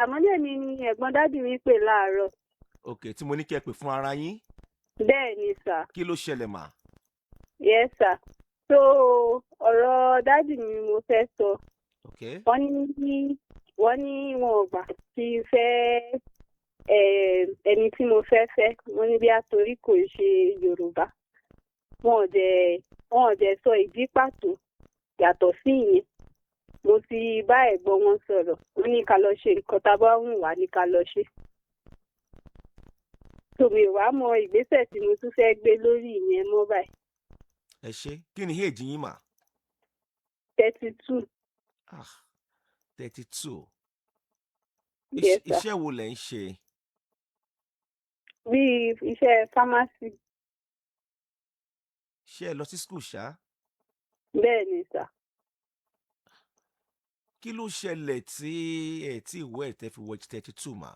àmọ́lé mi ni ẹ̀gbọ́n dádì mi pè láàárọ̀. ok tí mo ní kí ẹ pè fún ara yín Bẹ́ẹ̀ ni sà. kí ló ṣẹlẹ̀ mà. Yes sà. So ọ̀rọ̀ dádì mi mo fẹ́ sọ. ok Wọ́n ní wọn ò gbà kí n fẹ́ ẹni tí mo fẹ́. Wọ́n ní bí àtòrí kò ṣe Yorùbá. Wọn ò dẹ̀ sọ ìdí pàtó yàtọ̀ sí ìyẹn. Mo ti bá ẹ̀gbọ́n wọn sọ̀rọ̀. Wọ́n ní ká lọ ṣe nǹkan tá a bá wù wá ní ká lọ ṣe. Tòmí wàá mọ ìgbésẹ̀ tí mo tún fẹ́ gbé lórí ìyẹn mọ́ báyìí. ẹ ṣe kí ni èjì yín mà. 32. 32. Yes, sir. iṣẹ́ wo lẹ̀ ń ṣe. Bí iṣẹ́ pharmacy. ṣé ẹ lọ sí school ṣá. Bẹ́ẹ̀ ni sà. kí ló ṣẹlẹ̀ tí ẹ tí ìwé ẹ̀ tẹ́ fi wọ 32 mà.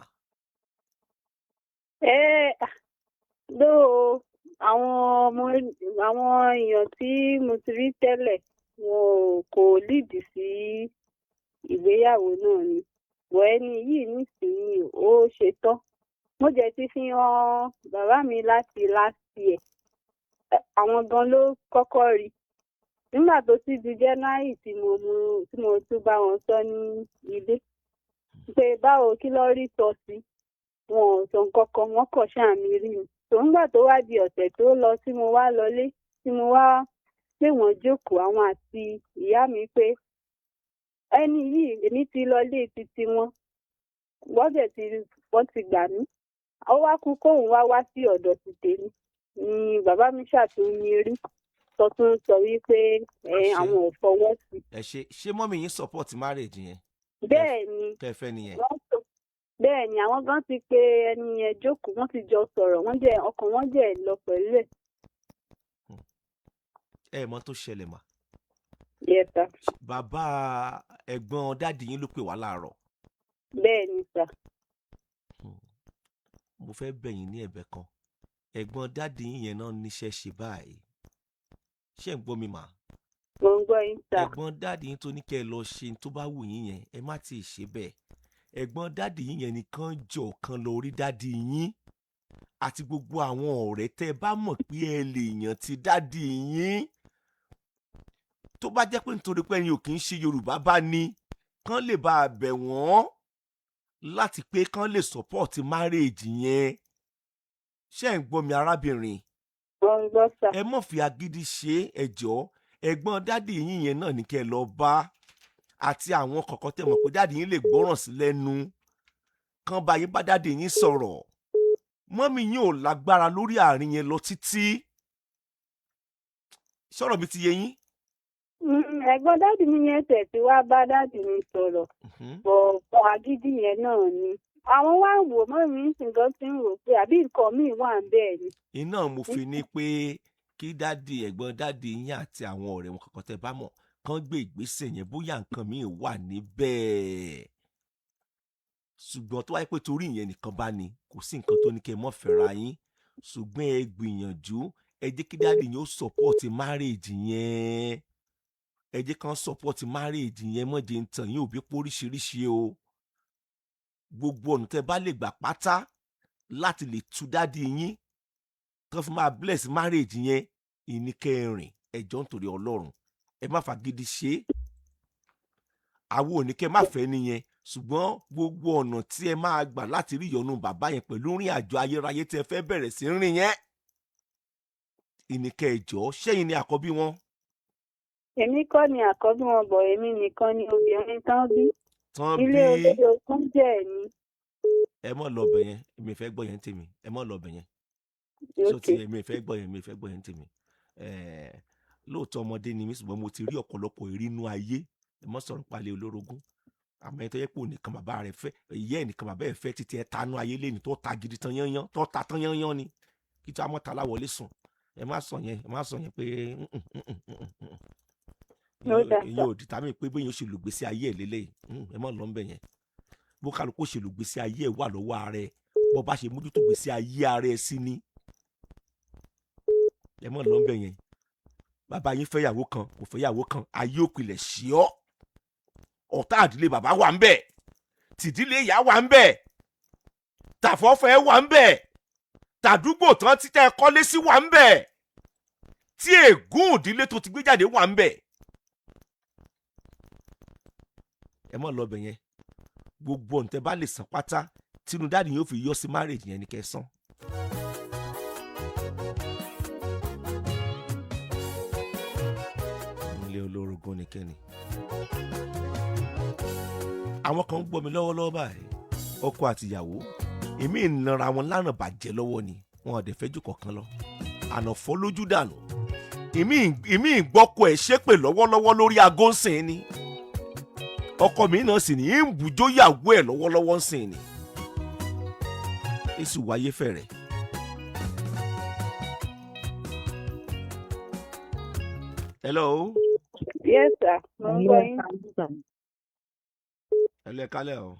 Ló àwọn èèyàn tí mo ti rí tẹ́lẹ̀ wọn kò lídì sí ìgbéyàwó náà ni. Bọ̀ ẹni yìí nísìnyí ó ṣetán. Mo jẹ́ ti fi hàn bàbá mi láti last year. Àwọn gan ló kọ́kọ́ rí. Nígbà tó ti di January tí mo tún bá wọn sọ ní ilé pé báwo kí ló rí sọ sí. Wọn ò sọ nǹkan kan, wọ́n kàn ṣàmì rí mi. Nígbà tó wá di ọ̀sẹ̀ tó lọ tí mo wá lọlé tí mo wá pé wọ́n jókòó àwọn àti ìyá mi pé ẹni yìí èmi ti lọlé títí wọn wọ́n ti gbà mí. Ó wá kú kóun wá sí ọ̀dọ̀ ti tèmi ni bàbá mi ṣàtúnyí rí tó tún sọ wípé àwọn ò fọwọ́ sí. ẹ ṣe mọ́mì yín support marriage yẹn. bẹ́ẹ̀ ni kẹfẹ́ nìyẹn. bẹ́ẹ̀ ni àwọn gan ti pé ẹni yẹn jókòó wọ́n ti jọ sọ̀rọ̀ ọkàn wọn jẹ́ lọ pẹ̀lú ẹ̀. ẹ mọ̀ tó ṣẹlẹ̀ mà. Yes sir. bàbá ẹ̀gbọ́n dáàdì yín ló pè wá láàárọ̀. bẹ́ẹ̀ ni sà. mo fẹ́ bẹ̀ yín ní ẹ̀bẹ̀ kan ẹ̀gbọ́n dáàdì yín yẹn náà níṣẹ́ ṣe báyìí ṣé ń gbọ́ mi mà. mo ń gbọ́ yín sà. ẹ̀gbọ́n dáàdì yín tó ní kẹ́ ẹ lọ ṣe tó bá wù yín yẹn ẹ má ti ṣe bẹ́ẹ̀ ẹ̀gbọ́n dáàdì yín yẹn nìkan jọ kan lọ rí dáàdì yín àti gbogbo àwọn ọ̀rẹ́ tẹ́ ẹ bá mọ̀ pé ẹ lè yàn ti dáàdì yín tó bá jẹ́ pé nítorí pé ẹ̀yin ò kì í ṣe Yorùbá bá ní kán lè bá a bẹ̀ wọ́n láti pé kán lè support marriage yẹn ṣé ń gbọ́ mi arábìnrin. ẹ mọ̀ fi agídí ṣe ẹjọ́ ẹ̀gbọ́n dáàdì yín yẹn náà ní kẹ́ ẹ lọ bá àti àwọn kọ̀ọ̀kan tẹ́ mọ̀ pé dáàdì yín lè gbọ́ràn sí lẹ́nu kán bá yín bá dáàdì yín sọ̀rọ̀ mọ́mì yín ò lágbára lórí àárín yẹn lọ títí sọ̀rọ̀ mi ti yé yín. ẹ̀gbọ́n dáàdì mi yẹn tẹ̀ tí wá bá dáàdì mi sọ̀rọ̀ bọ̀ agídí yẹn náà ni àwọn wá wò mọ́ mi nǹkan tí ń rò pé àbí nǹkan míì wà ń bẹ́ẹ̀ ni. iná mo fi ní pé kí dáàdì ẹ̀gbọ́n dáàdì yín àti àwọn ọ̀rẹ́ wọn kankan tẹ́ bá mọ̀ kán gbé ìgbésẹ̀ yẹn bóyá nǹkan míì wà níbẹ̀ ṣùgbọ́n tó wáyé pé torí ìyẹn nìkan bá ní kò sí nǹkan tó ní kẹ́ ẹ mọ́ fẹ́ra yín ṣùgbọ́n ẹ gbìyànjú ẹ jẹ́ kí dáàdì yín ó support marriage yẹn ẹ jẹ́ kán support marriage yẹn mọ̀jẹ̀ ń tàn yín òbí póríṣiríṣi o gbogbo ọ̀nà tẹ́ bá lè gbà pátá láti lè tu dáàdì yín kán fi máa bless marriage yẹn ìníkẹrin ẹjọ́ nítorí Ọlọ́run ẹ má fagídí ṣe é àwọn oníkẹ́ má fẹ́ nìyẹn ṣùgbọ́n gbogbo ọ̀nà tí ẹ máa gbà láti rí ìyọ́nú bàbá yẹn pẹ̀lú rìn àjò ayérayé tí ẹ fẹ́ bẹ̀rẹ̀ sí rìn yẹn ìníkẹ́ ẹjọ́ ṣẹ́yìn ni àkọ́bí wọn. èmi kọ́ ni àkọ́bí wọn bọ̀ èmi nìkan ni obìnrin tán bí. tán bí ilé olódò tún jẹ́ mi. ẹ mọ̀ lọ bẹ̀ yẹn èmi fẹ́ gbọ́ yẹn tèmi ẹ mọ̀ lọ bẹ̀ yẹn so ti èmi fẹ́ gbọ́ yẹn tèmi lóòótọ́ ọmọdé ni mí ṣùgbọ́n mo ti rí ọ̀pọ̀lọpọ̀ ìrínú ayé ẹ mọ̀ sọ̀rọ̀ palẹ̀ olórogún àmọ́ ẹni tó yẹ pé ònìkan bàbá rẹ̀ fẹ́ ìyá ẹnìkan bàbá ẹ̀ fẹ́ títí ẹ tanú ayé lẹ́ni tó ta gidi tán yányán tó ta tán yányán ni kí tó amọ́ ta láwọlé sùn ẹ má sọ yẹn pé ìyẹn ò dìtà mí pé bóyá o ṣe lùgbésí ayé ẹ̀ lélẹ̀ ẹ má lọ ń bẹ̀ yẹn bó kálukú ṣe lùgbésí ayé ẹ̀ wà lọ́wọ́ ààrẹ bó bá ṣe mójútó gbésí ayé ààrẹ sí ni ẹ má lọ ń bẹ̀ yẹn bàbá yín fẹ́yàwó kan kò fẹ́yàwó kan ayé òpìlẹ̀ sí ọ́ ọ̀tá àdílé bàbá wà ń bẹ̀ tìdílé ìyá wà ń bẹ̀ tàfọ́fẹ́ wà ń bẹ̀ tàdúgbò tán títẹ́ kọ́lé sí wà ń bẹ̀ tí ègún ìdílé tó ti gbé jáde wà ń bẹ̀. ẹ mọ̀ lọ bẹ̀ yẹn gbogbo ọ̀ǹtẹ̀ bá lè san pátá tínú dáàdì yóò fi yọ sí márèjì yẹn ní kẹsàn. ilé olórogún ni kẹ́ni. àwọn kan ń gbọ́ mi lọ́wọ́lọ́wọ́ báyìí ọkọ àtìyàwó èmi ìnara wọn lánàá bàjẹ́ lọ́wọ́ ni wọn ò dẹ̀ fẹ́ jù kọ̀ọ̀kan lọ ànàfọ́ lójú dànù èmi ìgbọ́kọ̀ ẹ̀ ṣépè lọ́wọ́lọ́wọ́ lórí aago ń sìn ni ọkọ mi náà sì ní í ń bùjóyàwó ẹ̀ lọ́wọ́lọ́wọ́ ń sìn ni èsì wáyé fẹ̀rẹ̀. hello. Yes, sir. Mo ń gbọ́ yín. ẹ kálẹ̀ o.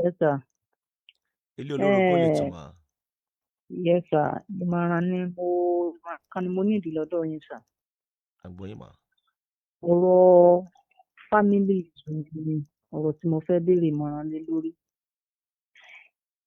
Yes, sir. ilé olórogún lè tún wá. Yes, sir. Ìmọ̀ràn ni mo ní ìdí lọ́dọ̀ yín, sir. àgbọ̀yìn mà. Ọ̀rọ̀ family ni ọ̀rọ̀ tí mo fẹ́ béèrè ìmọ̀ràn lé lórí.